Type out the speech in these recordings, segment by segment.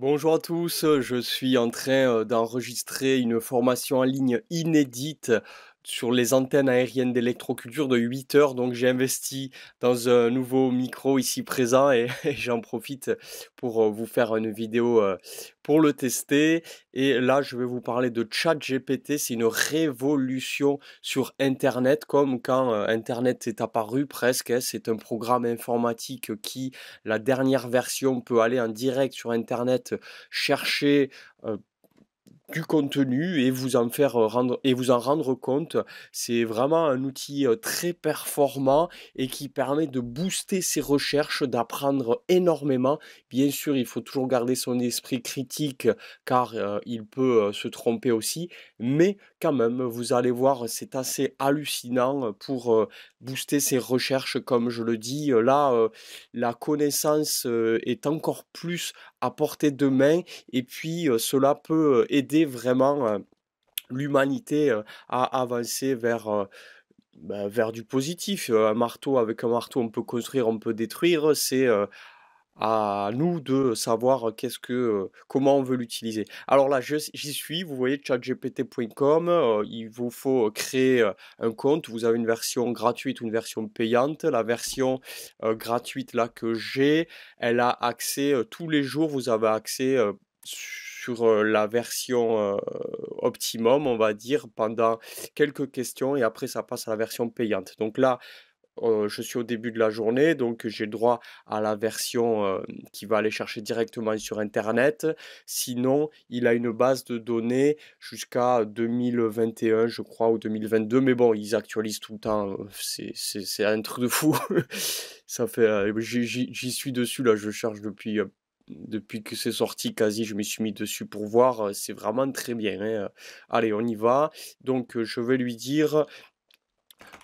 Bonjour à tous, je suis en train d'enregistrer une formation en ligne inédite sur les antennes aériennes d'électroculture de 8 heures. Donc j'ai investi dans un nouveau micro ici présent et, et j'en profite pour vous faire une vidéo pour le tester. Et là, je vais vous parler de ChatGPT. C'est une révolution sur Internet, comme quand Internet est apparu presque, hein. C'est un programme informatique qui, la dernière version, peut aller en direct sur Internet chercher euh, du contenu et vous en faire rendre et vous en rendre compte. C'est vraiment un outil très performant et qui permet de booster ses recherches, d'apprendre énormément. Bien sûr, il faut toujours garder son esprit critique car il peut se tromper aussi, mais quand même, vous allez voir, c'est assez hallucinant pour booster ses recherches, comme je le dis. Là, la connaissance est encore plus à portée de main et puis cela peut aider vraiment l'humanité à avancer vers, vers du positif. Avec un marteau, on peut construire, on peut détruire. C'est à nous de savoir comment on veut l'utiliser. Alors là, j'y suis, vous voyez chatgpt.com, il vous faut créer un compte, vous avez une version gratuite ou une version payante. La version gratuite là que j'ai, elle a accès tous les jours, vous avez accès sur la version optimum, on va dire, pendant quelques questions et après ça passe à la version payante. Donc là, je suis au début de la journée, donc j'ai le droit à la version, qui va aller chercher directement sur internet. Sinon, il a une base de données jusqu'à 2021, je crois, ou 2022, mais bon, ils actualisent tout le temps, c'est un truc de fou. Ça fait, j'y suis dessus là, je cherche depuis que c'est sorti quasi, je me suis mis dessus pour voir, c'est vraiment très bien, hein. Allez, on y va. Donc, je vais lui dire: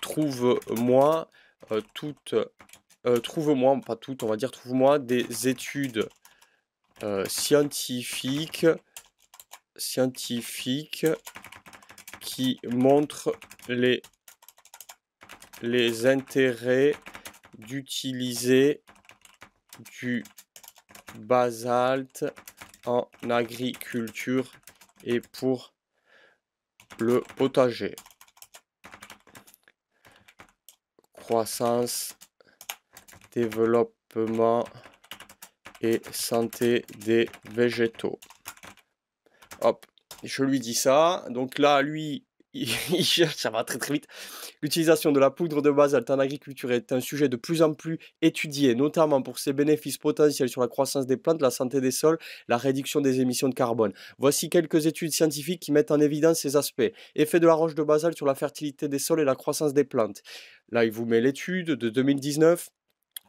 «Trouve-moi toutes, trouve-moi, pas toutes, on va dire, trouve-moi des études scientifiques, scientifiques qui montrent les intérêts d'utiliser du basalte en agriculture et pour le potager. Croissance, développement et santé des végétaux.» Hop, je lui dis ça. Donc là, lui, il cherche, ça va très très vite. L'utilisation de la poudre de basalte en agriculture est un sujet de plus en plus étudié, notamment pour ses bénéfices potentiels sur la croissance des plantes, la santé des sols, la réduction des émissions de carbone. Voici quelques études scientifiques qui mettent en évidence ces aspects. Effet de la roche de basalte sur la fertilité des sols et la croissance des plantes. Là, il vous met l'étude de 2019.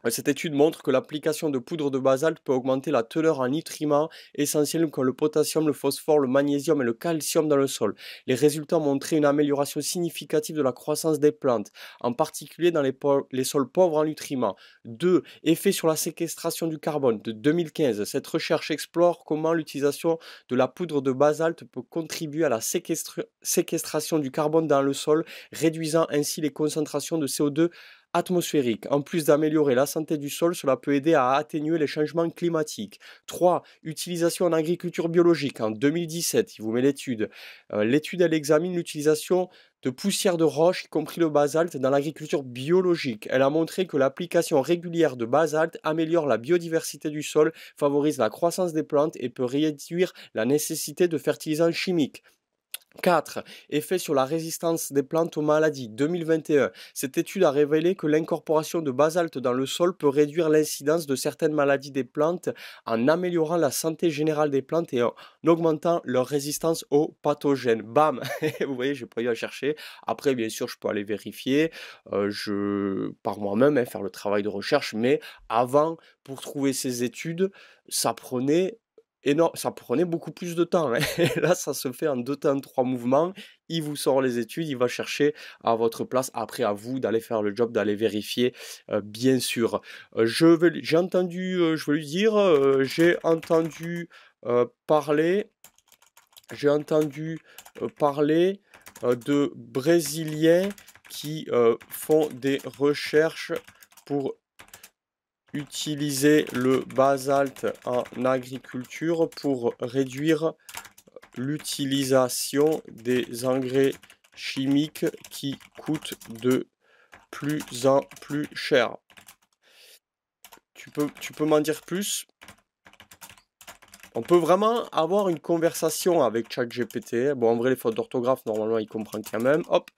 Cette étude montre que l'application de poudre de basalte peut augmenter la teneur en nutriments essentiels comme le potassium, le phosphore, le magnésium et le calcium dans le sol. Les résultats ont montré une amélioration significative de la croissance des plantes, en particulier dans les sols pauvres en nutriments. 2. Effet sur la séquestration du carbone de 2015. Cette recherche explore comment l'utilisation de la poudre de basalte peut contribuer à la séquestration du carbone dans le sol, réduisant ainsi les concentrations de CO2 atmosphérique. En plus d'améliorer la santé du sol, cela peut aider à atténuer les changements climatiques. 3. Utilisation en agriculture biologique. En 2017, il vous met l'étude. L'étude, elle examine l'utilisation de poussière de roche, y compris le basalte, dans l'agriculture biologique. Elle a montré que l'application régulière de basalte améliore la biodiversité du sol, favorise la croissance des plantes et peut réduire la nécessité de fertilisants chimiques. 4. Effet sur la résistance des plantes aux maladies. 2021. Cette étude a révélé que l'incorporation de basalte dans le sol peut réduire l'incidence de certaines maladies des plantes en améliorant la santé générale des plantes et en augmentant leur résistance aux pathogènes. Bam. Vous voyez, j'ai pas eu à chercher. Après, bien sûr, je peux aller vérifier par moi-même, hein, faire le travail de recherche, mais avant, pour trouver ces études, ça prenait ça prenait beaucoup plus de temps, hein. Et là, ça se fait en 2 temps, 3 mouvements. Il vous sort les études, il va chercher à votre place. Après, à vous d'aller faire le job, d'aller vérifier, bien sûr. J'ai entendu, je vais lui dire, parler, j'ai entendu parler de Brésiliens qui font des recherches pour Utiliser le basalte en agriculture pour réduire l'utilisation des engrais chimiques qui coûtent de plus en plus cher. Tu peux m'en dire plus? On peut vraiment avoir une conversation avec ChatGPT. Bon, en vrai, les fautes d'orthographe, normalement, il comprend quand même. Hop.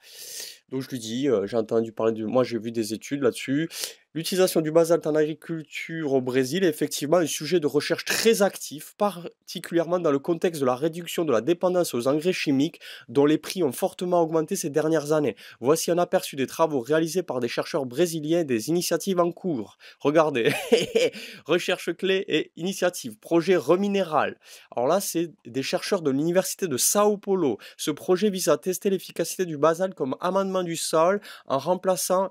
Donc, je lui dis, j'ai entendu parler de... Moi, j'ai vu des études là-dessus. L'utilisation du basalte en agriculture au Brésil est effectivement un sujet de recherche très actif, particulièrement dans le contexte de la réduction de la dépendance aux engrais chimiques, dont les prix ont fortement augmenté ces dernières années. Voici un aperçu des travaux réalisés par des chercheurs brésiliens et des initiatives en cours. Regardez, recherche clé et initiative, projet Reminéral. Alors là, c'est des chercheurs de l'université de Sao Paulo. Ce projet vise à tester l'efficacité du basalte comme amendement du sol en remplacement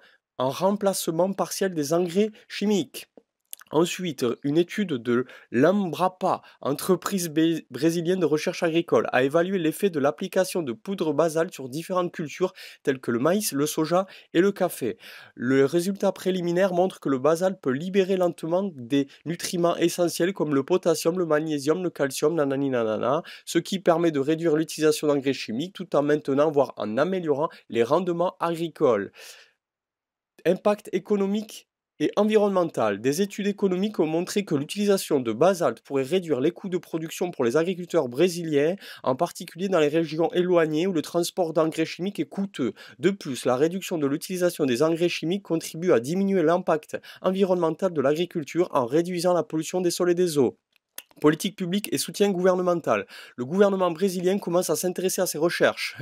partiel des engrais chimiques. Ensuite, une étude de l'Embrapa, entreprise brésilienne de recherche agricole, a évalué l'effet de l'application de poudre basalte sur différentes cultures telles que le maïs, le soja et le café. Le résultat préliminaire montre que le basalte peut libérer lentement des nutriments essentiels comme le potassium, le magnésium, le calcium, nanani nanana, ce qui permet de réduire l'utilisation d'engrais chimiques tout en maintenant, voire en améliorant les rendements agricoles. Impact économique et environnemental. Des études économiques ont montré que l'utilisation de basalte pourrait réduire les coûts de production pour les agriculteurs brésiliens, en particulier dans les régions éloignées où le transport d'engrais chimiques est coûteux. De plus, la réduction de l'utilisation des engrais chimiques contribue à diminuer l'impact environnemental de l'agriculture en réduisant la pollution des sols et des eaux. Politique publique et soutien gouvernemental. Le gouvernement brésilien commence à s'intéresser à ces recherches,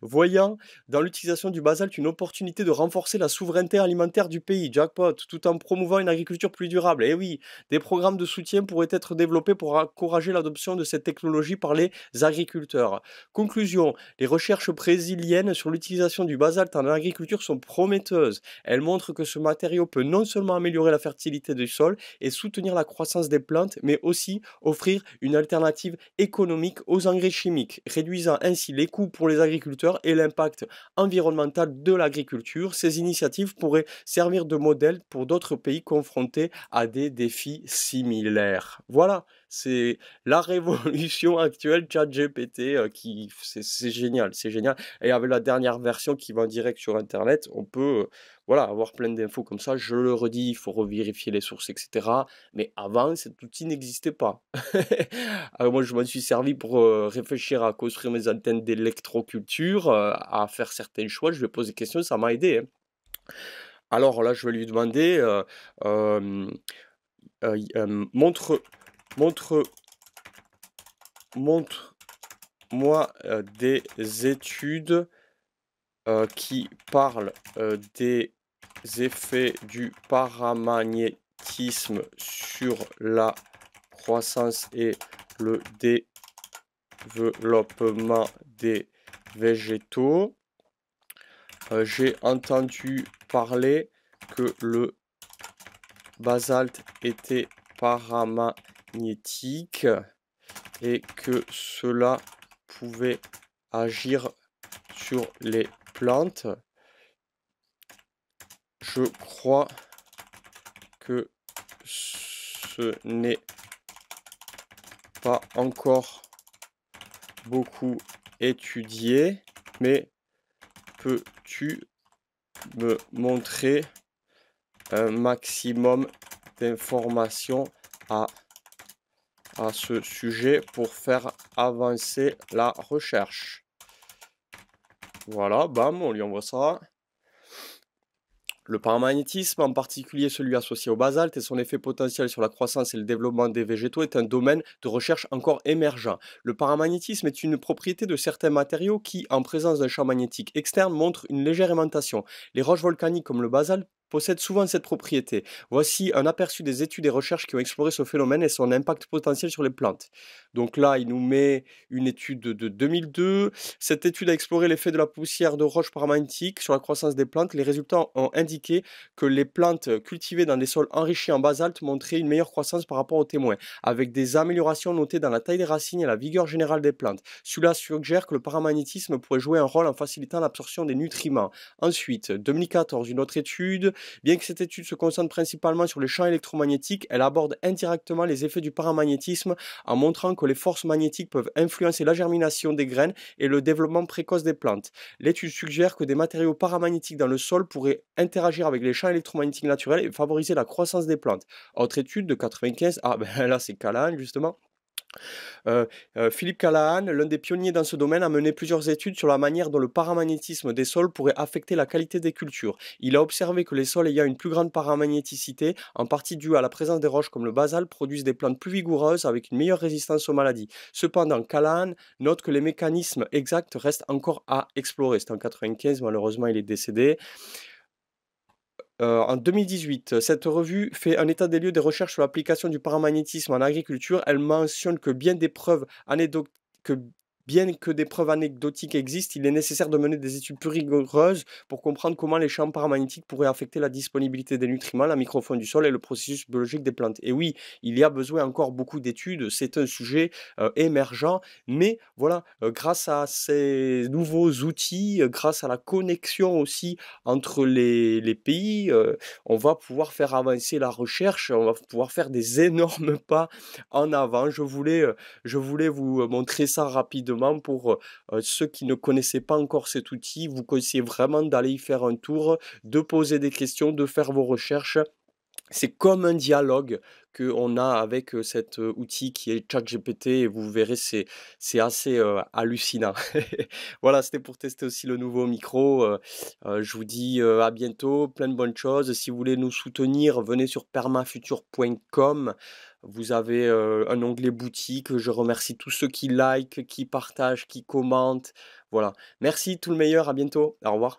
voyant dans l'utilisation du basalte une opportunité de renforcer la souveraineté alimentaire du pays, jackpot, tout en promouvant une agriculture plus durable. Et oui, des programmes de soutien pourraient être développés pour encourager l'adoption de cette technologie par les agriculteurs. Conclusion, les recherches brésiliennes sur l'utilisation du basalte en agriculture sont prometteuses. Elles montrent que ce matériau peut non seulement améliorer la fertilité du sol et soutenir la croissance des plantes, mais aussi offrir une alternative économique aux engrais chimiques, réduisant ainsi les coûts pour les agriculteurs et l'impact environnemental de l'agriculture. Ces initiatives pourraient servir de modèle pour d'autres pays confrontés à des défis similaires. Voilà, c'est la révolution actuelle ChatGPT c'est génial, c'est génial. Et avec la dernière version qui va en direct sur Internet, on peut voilà, avoir plein d'infos comme ça. Je le redis, il faut revérifier les sources, etc. Mais avant, cet outil n'existait pas. Alors moi, je m'en suis servi pour réfléchir à construire mes antennes d'électroculture, à faire certains choix. Je lui ai posé des questions, ça m'a aidé, hein. Alors là, je vais lui demander, euh, montre, montre, montre-moi des études qui parlent des effets du paramagnétisme sur la croissance et le développement des végétaux. J'ai entendu parler que le basalte était paramagnétique et que cela pouvait agir sur les plantes. Je crois que ce n'est pas encore beaucoup étudié, mais peux-tu me montrer un maximum d'informations à ce sujet pour faire avancer la recherche? Voilà, bam, on lui envoie ça. Le paramagnétisme, en particulier celui associé au basalte et son effet potentiel sur la croissance et le développement des végétaux, est un domaine de recherche encore émergent. Le paramagnétisme est une propriété de certains matériaux qui, en présence d'un champ magnétique externe, montrent une légère aimantation. Les roches volcaniques comme le basalte possèdent souvent cette propriété. Voici un aperçu des études et recherches qui ont exploré ce phénomène et son impact potentiel sur les plantes. Donc là, il nous met une étude de 2002. Cette étude a exploré l'effet de la poussière de roches paramagnétiques sur la croissance des plantes. Les résultats ont indiqué que les plantes cultivées dans des sols enrichis en basalte montraient une meilleure croissance par rapport aux témoins, avec des améliorations notées dans la taille des racines et la vigueur générale des plantes. Cela suggère que le paramagnétisme pourrait jouer un rôle en facilitant l'absorption des nutriments. Ensuite, 2014, une autre étude Bien que cette étude se concentre principalement sur les champs électromagnétiques, elle aborde indirectement les effets du paramagnétisme en montrant que les forces magnétiques peuvent influencer la germination des graines et le développement précoce des plantes. L'étude suggère que des matériaux paramagnétiques dans le sol pourraient interagir avec les champs électromagnétiques naturels et favoriser la croissance des plantes. Autre étude de 95, ah ben là c'est Callahan justement. Heu Philippe Callahan, l'un des pionniers dans ce domaine, a mené plusieurs études sur la manière dont le paramagnétisme des sols pourrait affecter la qualité des cultures. Il a observé que les sols ayant une plus grande paramagnéticité, en partie due à la présence des roches comme le basalte, produisent des plantes plus vigoureuses avec une meilleure résistance aux maladies. Cependant, Callahan note que les mécanismes exacts restent encore à explorer. C'était en 95, malheureusement il est décédé. En 2018, cette revue fait un état des lieux des recherches sur l'application du paramagnétisme en agriculture. Elle mentionne que bien que des preuves anecdotiques existent, il est nécessaire de mener des études plus rigoureuses pour comprendre comment les champs paramagnétiques pourraient affecter la disponibilité des nutriments, la microfaune du sol et le processus biologique des plantes. Et oui, il y a besoin encore beaucoup d'études, c'est un sujet émergent, mais voilà, grâce à ces nouveaux outils, grâce à la connexion aussi entre les pays, on va pouvoir faire avancer la recherche, on va pouvoir faire des énormes pas en avant. Je voulais vous montrer ça rapidement pour ceux qui ne connaissaient pas encore cet outil. Vous conseillez vraiment d'aller y faire un tour, de poser des questions, de faire vos recherches. C'est comme un dialogue qu'on a avec cet outil qui est ChatGPT et vous verrez, c'est assez hallucinant. Voilà, c'était pour tester aussi le nouveau micro. Je vous dis à bientôt, plein de bonnes choses. Si vous voulez nous soutenir, venez sur permafuture.com. Vous avez un onglet boutique. Je remercie tous ceux qui likent, qui partagent, qui commentent. Voilà. Merci, tout le meilleur. À bientôt. Au revoir.